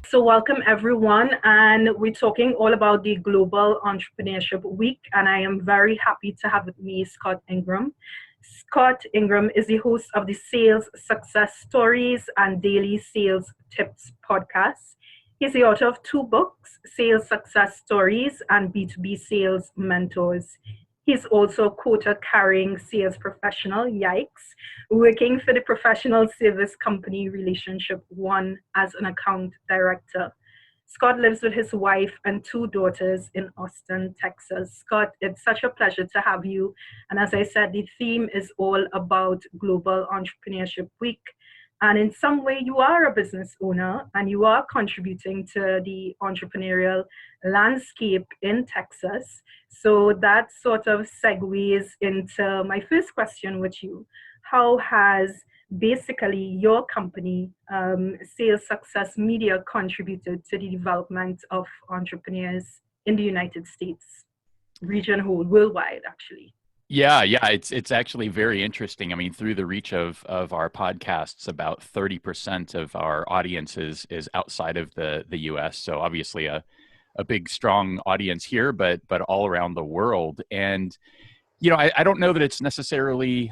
So, welcome everyone, and we're talking all about the Global Entrepreneurship Week. And I am very happy to have with me Scott Ingram. Scott Ingram is the host of the Sales Success Stories and Daily Sales Tips podcast. He's the author of two books, Sales Success Stories and B2B Sales Mentors. He's also a quota carrying sales professional, yikes, working for the professional service company Relationship One as an account director. Scott lives with his wife and two daughters in Austin, Texas. Scott, it's such a pleasure to have you. And as I said, the theme is all about Global Entrepreneurship Week. And in some way, you are a business owner and you are contributing to the entrepreneurial landscape in Texas. So that sort of segues into my first question with you. How has basically your company, Sales Success Media, contributed to the development of entrepreneurs in the United States, region whole, worldwide, actually? Yeah, it's actually very interesting. I mean, through the reach of our podcasts, about 30% of our audience is outside of the US. So obviously a big, strong audience here, but all around the world. And I don't know that it's necessarily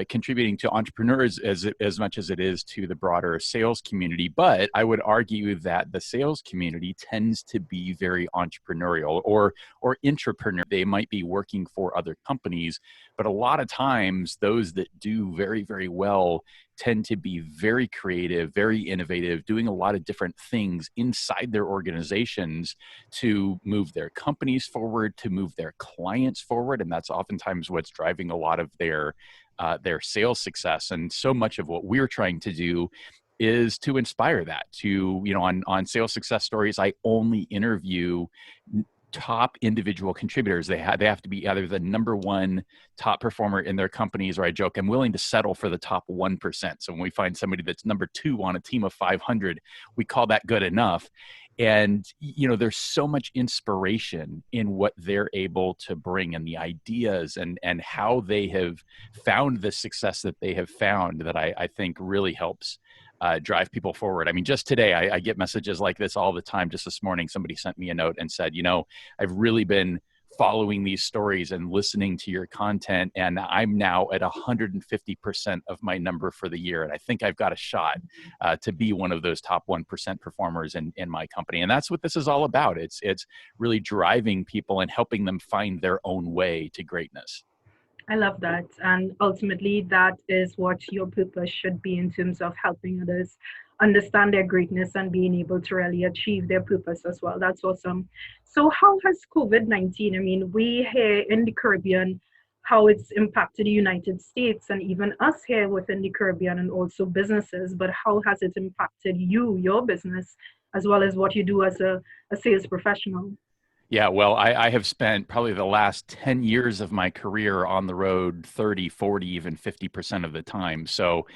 contributing to entrepreneurs as much as it is to the broader sales community, but I would argue that the sales community tends to be very entrepreneurial or intrapreneur. They might be working for other companies, but a lot of times those that do very, very well tend to be very creative, very innovative, doing a lot of different things inside their organizations to move their companies forward, to move their clients forward. And that's oftentimes what's driving a lot of their sales success. And so much of what we're trying to do is to inspire that. On Sales Success Stories, I only interview top individual contributors. They have to be either the number one top performer in their companies, or I joke, I'm willing to settle for the top 1%. So when we find somebody that's number 2 on a team of 500, we call that good enough. And, there's so much inspiration in what they're able to bring and the ideas and how they have found the success that they have found that I think really helps drive people forward. I mean, just today, I get messages like this all the time. Just this morning, somebody sent me a note and said, I've really been following these stories and listening to your content, and I'm now at 150% of my number for the year. And I think I've got a shot to be one of those top 1% performers in my company. And that's what this is all about. It's really driving people and helping them find their own way to greatness. I love that. And ultimately, that is what your purpose should be in terms of helping others understand their greatness and being able to really achieve their purpose as well. That's awesome. So, how has COVID-19, I mean, we here in the Caribbean, how it's impacted the United States and even us here within the Caribbean and also businesses, but how has it impacted you, your business, as well as what you do as a sales professional? Yeah, well, I have spent probably the last 10 years of my career on the road, 30, 40, even 50% of the time. So,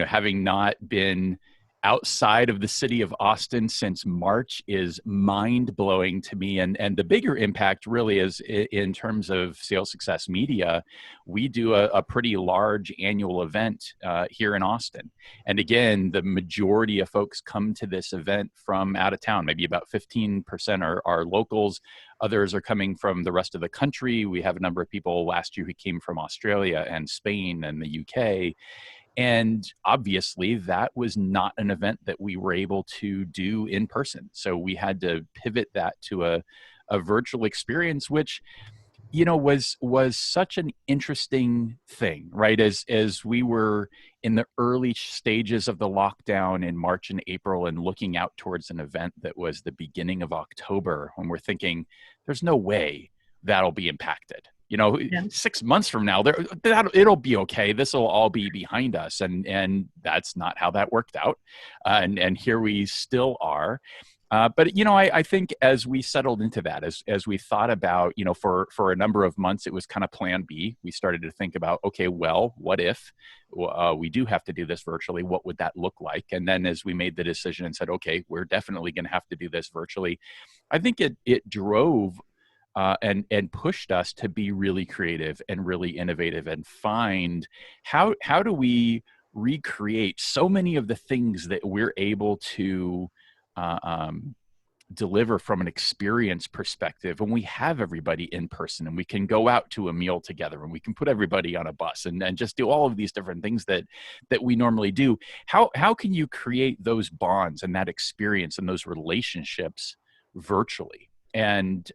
having not been outside of the city of Austin since March is mind-blowing to me. And the bigger impact really is in terms of Sales Success Media. We do a pretty large annual event here in Austin. And again, the majority of folks come to this event from out of town. Maybe about 15% are locals. Others are coming from the rest of the country. We have a number of people last year who came from Australia and Spain and the UK. And obviously, that was not an event that we were able to do in person. So we had to pivot that to a virtual experience, which was such an interesting thing, right? As we were in the early stages of the lockdown in March and April and looking out towards an event that was the beginning of October, when we're thinking, there's no way that'll be impacted. Yeah. 6 months from now, it'll be okay. This will all be behind us. And that's not how that worked out. And here we still are. But I think as we settled into that, as we thought about, for a number of months, it was kind of plan B. We started to think about, okay, well, what if we do have to do this virtually? What would that look like? And then as we made the decision and said, okay, we're definitely going to have to do this virtually, I think it drove and pushed us to be really creative and really innovative and find how do we recreate so many of the things that we're able to deliver from an experience perspective when we have everybody in person and we can go out to a meal together and we can put everybody on a bus and just do all of these different things that we normally do. How can you create those bonds and that experience and those relationships virtually? And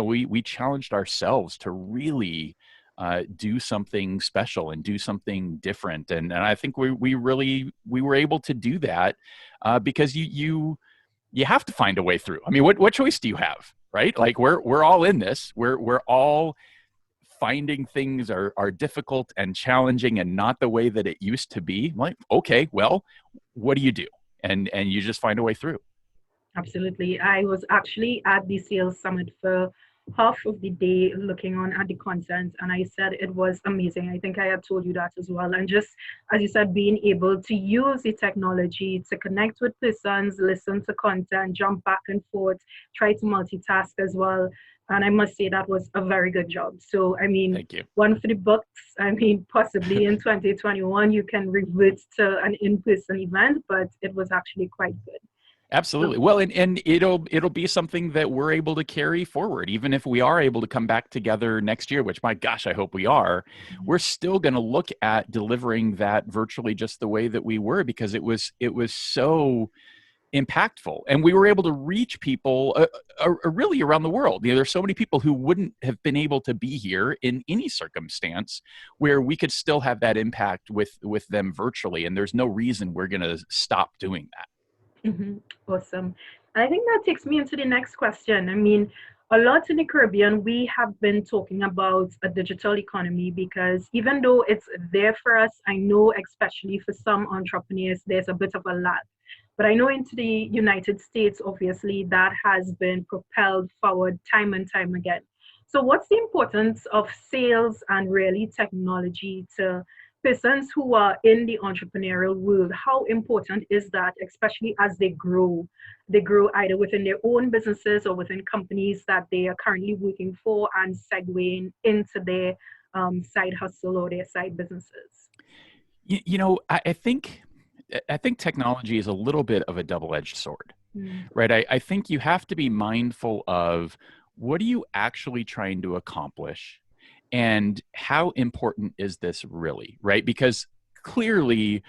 we challenged ourselves to really do something special and do something different, and I think we were able to do that because you have to find a way through. I mean, what choice do you have, right? Like we're all in this. We're all finding things are difficult and challenging and not the way that it used to be. Like, okay, well, what do you do? And you just find a way through. Absolutely. I was actually at the sales summit for half of the day looking on at the content, and I said it was amazing. I think I had told you that as well. And just as you said, being able to use the technology to connect with persons, listen to content, jump back and forth, try to multitask as well. And I must say that was a very good job. So, I mean, Thank you. one for the books. I mean, possibly in 2021, you can revert to an in-person event, but it was actually quite good. Absolutely. Well, and it'll be something that we're able to carry forward, even if we are able to come back together next year, which my gosh, I hope we are. We're still going to look at delivering that virtually just the way that we were, because it was so impactful, and we were able to reach people really around the world. There's so many people who wouldn't have been able to be here in any circumstance, where we could still have that impact with them virtually, and there's no reason we're going to stop doing that. Awesome. I think that takes me into the next question. I mean, a lot in the Caribbean, we have been talking about a digital economy because even though it's there for us, I know especially for some entrepreneurs, there's a bit of a lag. But I know into the United States, obviously, that has been propelled forward time and time again. So, what's the importance of sales and really technology to persons who are in the entrepreneurial world? How important is that, especially as they grow? They grow either within their own businesses or within companies that they are currently working for and segueing into their side hustle or their side businesses. I think technology is a little bit of a double-edged sword, Mm. right? I think you have to be mindful of what are you actually trying to accomplish and how important is this really, right? Because clearly,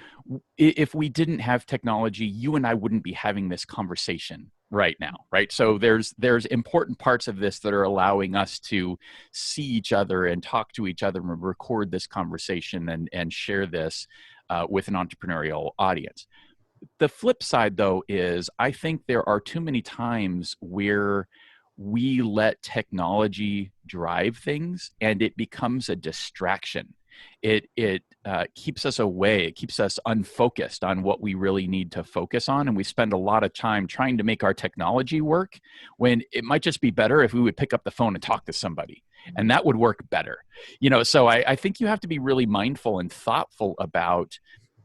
if we didn't have technology, you and I wouldn't be having this conversation right now, right? So there's important parts of this that are allowing us to see each other and talk to each other and record this conversation and share this with an entrepreneurial audience. The flip side, though, is I think there are too many times where we let technology drive things and it becomes a distraction. It keeps us away. It keeps us unfocused on what we really need to focus on. And we spend a lot of time trying to make our technology work when it might just be better if we would pick up the phone and talk to somebody. And that would work better. So I think you have to be really mindful and thoughtful about,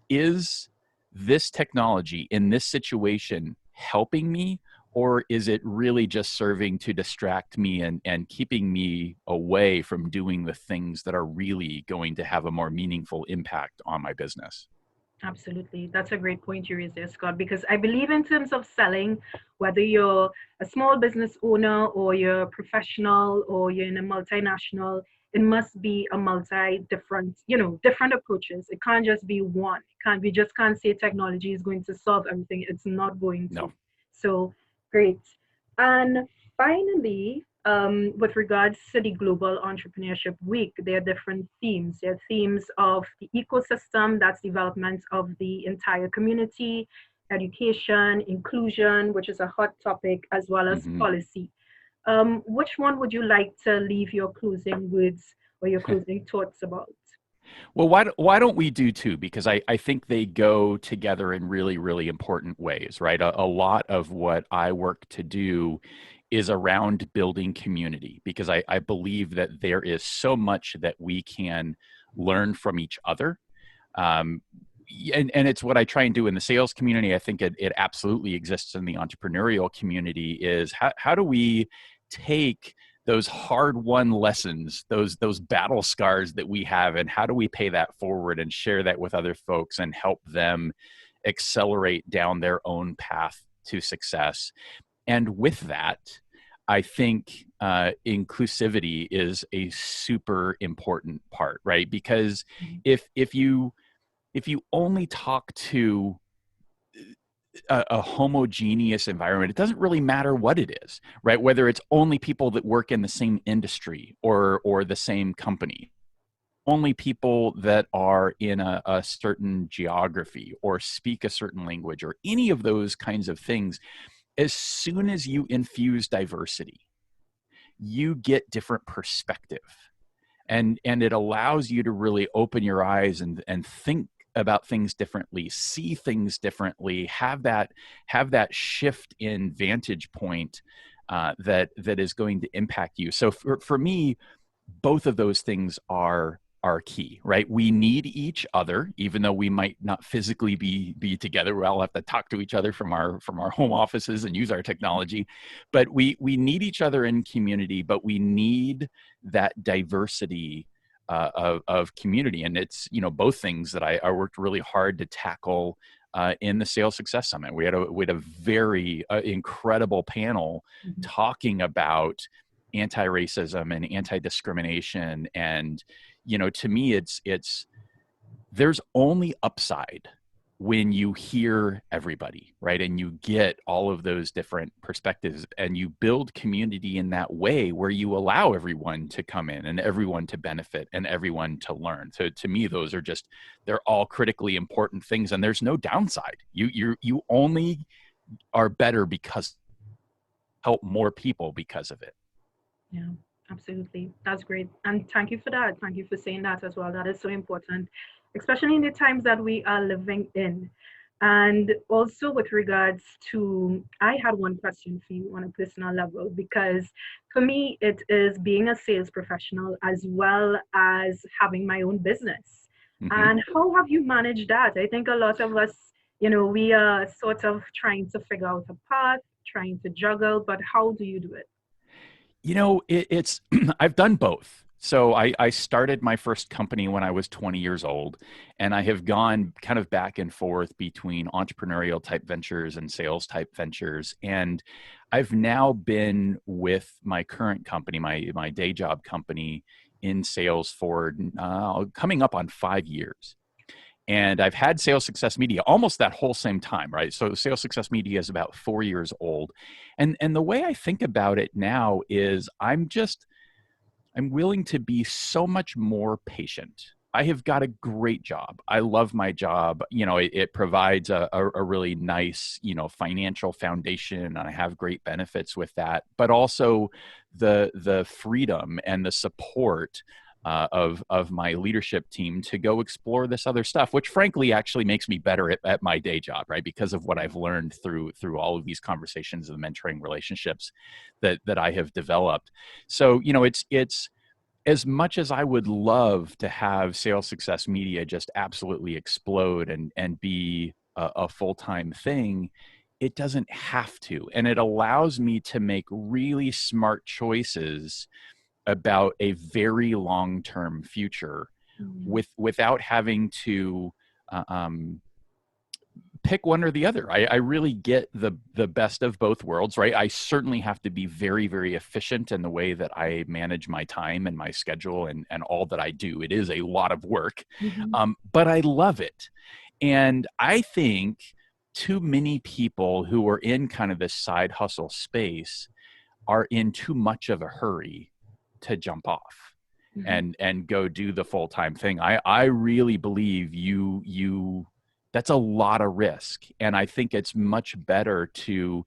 is this technology in this situation helping me, or is it really just serving to distract me and keeping me away from doing the things that are really going to have a more meaningful impact on my business? Absolutely. That's a great point you raised there, Scott, because I believe in terms of selling, whether you're a small business owner or you're a professional or you're in a multinational, it must be a different approaches. It can't just be one. It can't we just can't say technology is going to solve everything. It's not going No. to. So great. And finally, with regards to the Global Entrepreneurship Week, there are different themes. There are themes of the ecosystem, that's development of the entire community, education, inclusion, which is a hot topic, as well as Hmm. policy. Which one would you like to leave your closing words or your closing thoughts about? Well, why don't we do two? Because I think they go together in really, really important ways, right? A lot of what I work to do is around building community, because I believe that there is so much that we can learn from each other. Um, and it's what I try and do in the sales community. I think it absolutely exists in the entrepreneurial community, is how do we take those hard-won lessons, those battle scars that we have, and how do we pay that forward and share that with other folks and help them accelerate down their own path to success. And with that, I think inclusivity is a super important part, right? Because if you only talk to a homogeneous environment, it doesn't really matter what it is, right? Whether it's only people that work in the same industry or the same company, only people that are in a certain geography or speak a certain language or any of those kinds of things. As soon as you infuse diversity, you get different perspective, and it allows you to really open your eyes and think about things differently, see things differently, have that shift in vantage point that is going to impact you. So for me, both of those things are key, right? We need each other, even though we might not physically be together. We all have to talk to each other from our home offices and use our technology, but we need each other in community. But we need that diversity of community, and it's both things that I worked really hard to tackle in the Sales Success Summit. We had a very incredible panel talking about anti-racism and anti-discrimination, and to me it's there's only upside when you hear everybody, right? And you get all of those different perspectives, and you build community in that way where you allow everyone to come in and everyone to benefit and everyone to learn. So to me, those are they're all critically important things, and there's no downside. You only are better because help more people because of it. Yeah, absolutely. That's great. And thank you for that. Thank you for saying that as well. That is so important, especially in the times that we are living in. And also with regards to, I had one question for you on a personal level, because for me, it is being a sales professional as well as having my own business. And how have you managed that? I think a lot of us, we are sort of trying to figure out a path, trying to juggle, but how do you do it? It's I've done both. So I started my first company when I was 20 years old, and I have gone kind of back and forth between entrepreneurial type ventures and sales type ventures. And I've now been with my current company, my day job company, in sales for coming up on 5 years. And I've had Sales Success Media almost that whole same time, right? So Sales Success Media is about 4 years old. And the way I think about it now is I'm willing to be so much more patient. I have got a great job. I love my job. It provides a really nice, financial foundation, and I have great benefits with that. But also the freedom and the support of my leadership team to go explore this other stuff, which frankly actually makes me better at my day job, right? Because of what I've learned through all of these conversations and mentoring relationships that I have developed. So, it's as much as I would love to have Sales Success Media just absolutely explode and be a full-time thing, it doesn't have to. And it allows me to make really smart choices about a very long-term future without having to pick one or the other. I really get the best of both worlds, right? I certainly have to be very, very efficient in the way that I manage my time and my schedule and all that I do. It is a lot of work, but I love it. And I think too many people who are in kind of this side hustle space are in too much of a hurry to jump off and go do the full-time thing. I really believe that's a lot of risk. And I think it's much better to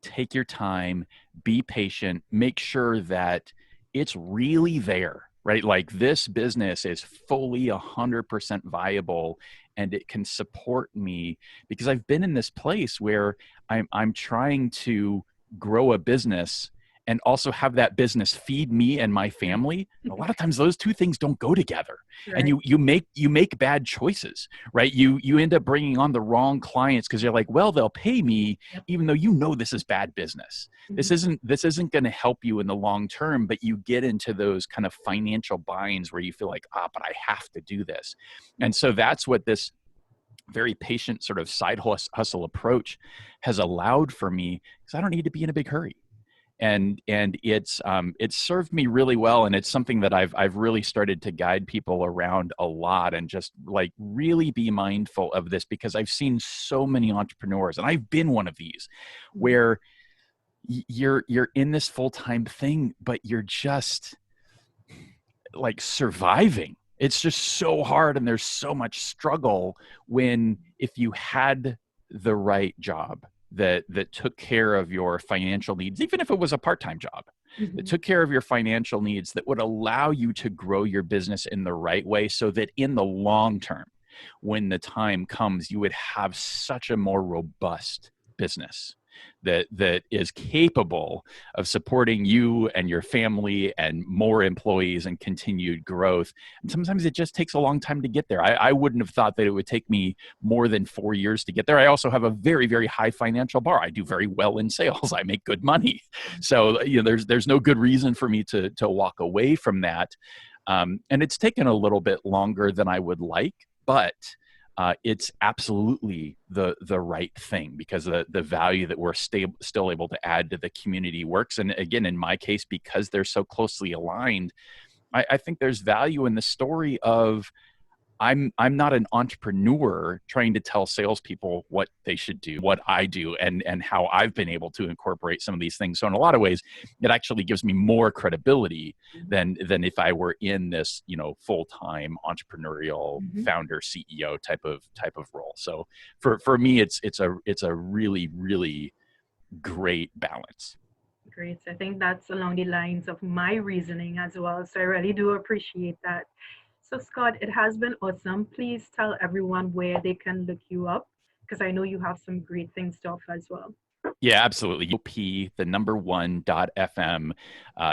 take your time, be patient, make sure that it's really there, right? Like this business is fully 100% viable and it can support me, because I've been in this place where I'm trying to grow a business and also have that business feed me and my family. And a lot of times those two things don't go together. Right. And you make bad choices, right? You end up bringing on the wrong clients because you're like, well, they'll pay me, even though this is bad business. This isn't going to help you in the long term, but you get into those kind of financial binds where you feel like, but I have to do this. And so that's what this very patient sort of side hustle approach has allowed for me, because I don't need to be in a big hurry. And it's served me really well, and it's something that I've really started to guide people around a lot, and just like really be mindful of this, because I've seen so many entrepreneurs, and I've been one of these, where you're in this full-time thing, but you're just like surviving. It's just so hard, and there's so much struggle, when if you had the right job that took care of your financial needs, even if it was a part-time job, that took care of your financial needs, that would allow you to grow your business in the right way, so that in the long term, when the time comes, you would have such a more robust business that is capable of supporting you and your family and more employees and continued growth. And sometimes it just takes a long time to get there. I wouldn't have thought that it would take me more than 4 years to get there. I also have a very, very high financial bar. I do very well in sales. I make good money. So, there's no good reason for me to walk away from that. And it's taken a little bit longer than I would like, but it's absolutely the right thing, because the value that we're still able to add to the community works. And again, in my case, because they're so closely aligned, I think there's value in the story of, I'm not an entrepreneur trying to tell salespeople what they should do, what I do, and how I've been able to incorporate some of these things. So in a lot of ways, it actually gives me more credibility than if I were in this, full-time entrepreneurial founder CEO type of role. So for me, it's a really, really great balance. Great. I think that's along the lines of my reasoning as well. So I really do appreciate that. So, Scott, it has been awesome. Please tell everyone where they can look you up, because I know you have some great things to offer as well. Yeah, absolutely. The number one.fm.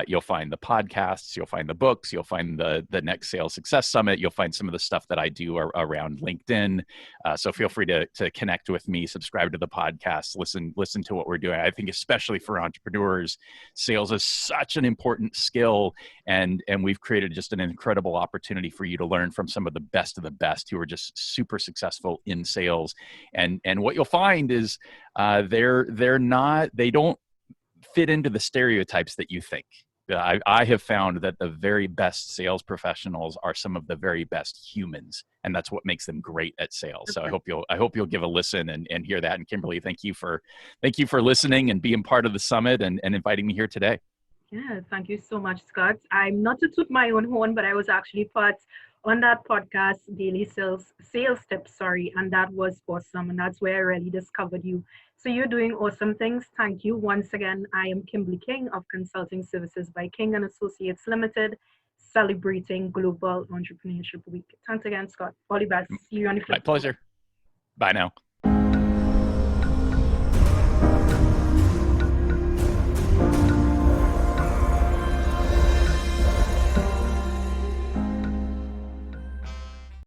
You'll find the podcasts, you'll find the books, you'll find the Next Sales Success Summit, you'll find some of the stuff that I do around LinkedIn. So feel free to connect with me, subscribe to the podcast, listen to what we're doing. I think especially for entrepreneurs, sales is such an important skill, and we've created just an incredible opportunity for you to learn from some of the best who are just super successful in sales. And what you'll find is they don't fit into the stereotypes that you think. I have found that the very best sales professionals are some of the very best humans, and that's what makes them great at sales. So I hope you'll give a listen and hear that. And Kimberly, thank you for listening and being part of the summit and inviting me here today. Yeah, thank you so much, Scott. I'm not to toot my own horn, but I was actually part on that podcast, Daily Sales Tips, sorry, and that was awesome. And that's where I really discovered you. So you're doing awesome things. Thank you once again. I am Kimberly King of Consulting Services by King and Associates Limited, celebrating Global Entrepreneurship Week. Thanks again, Scott. All the best. See you on the flip. My pleasure. Bye now.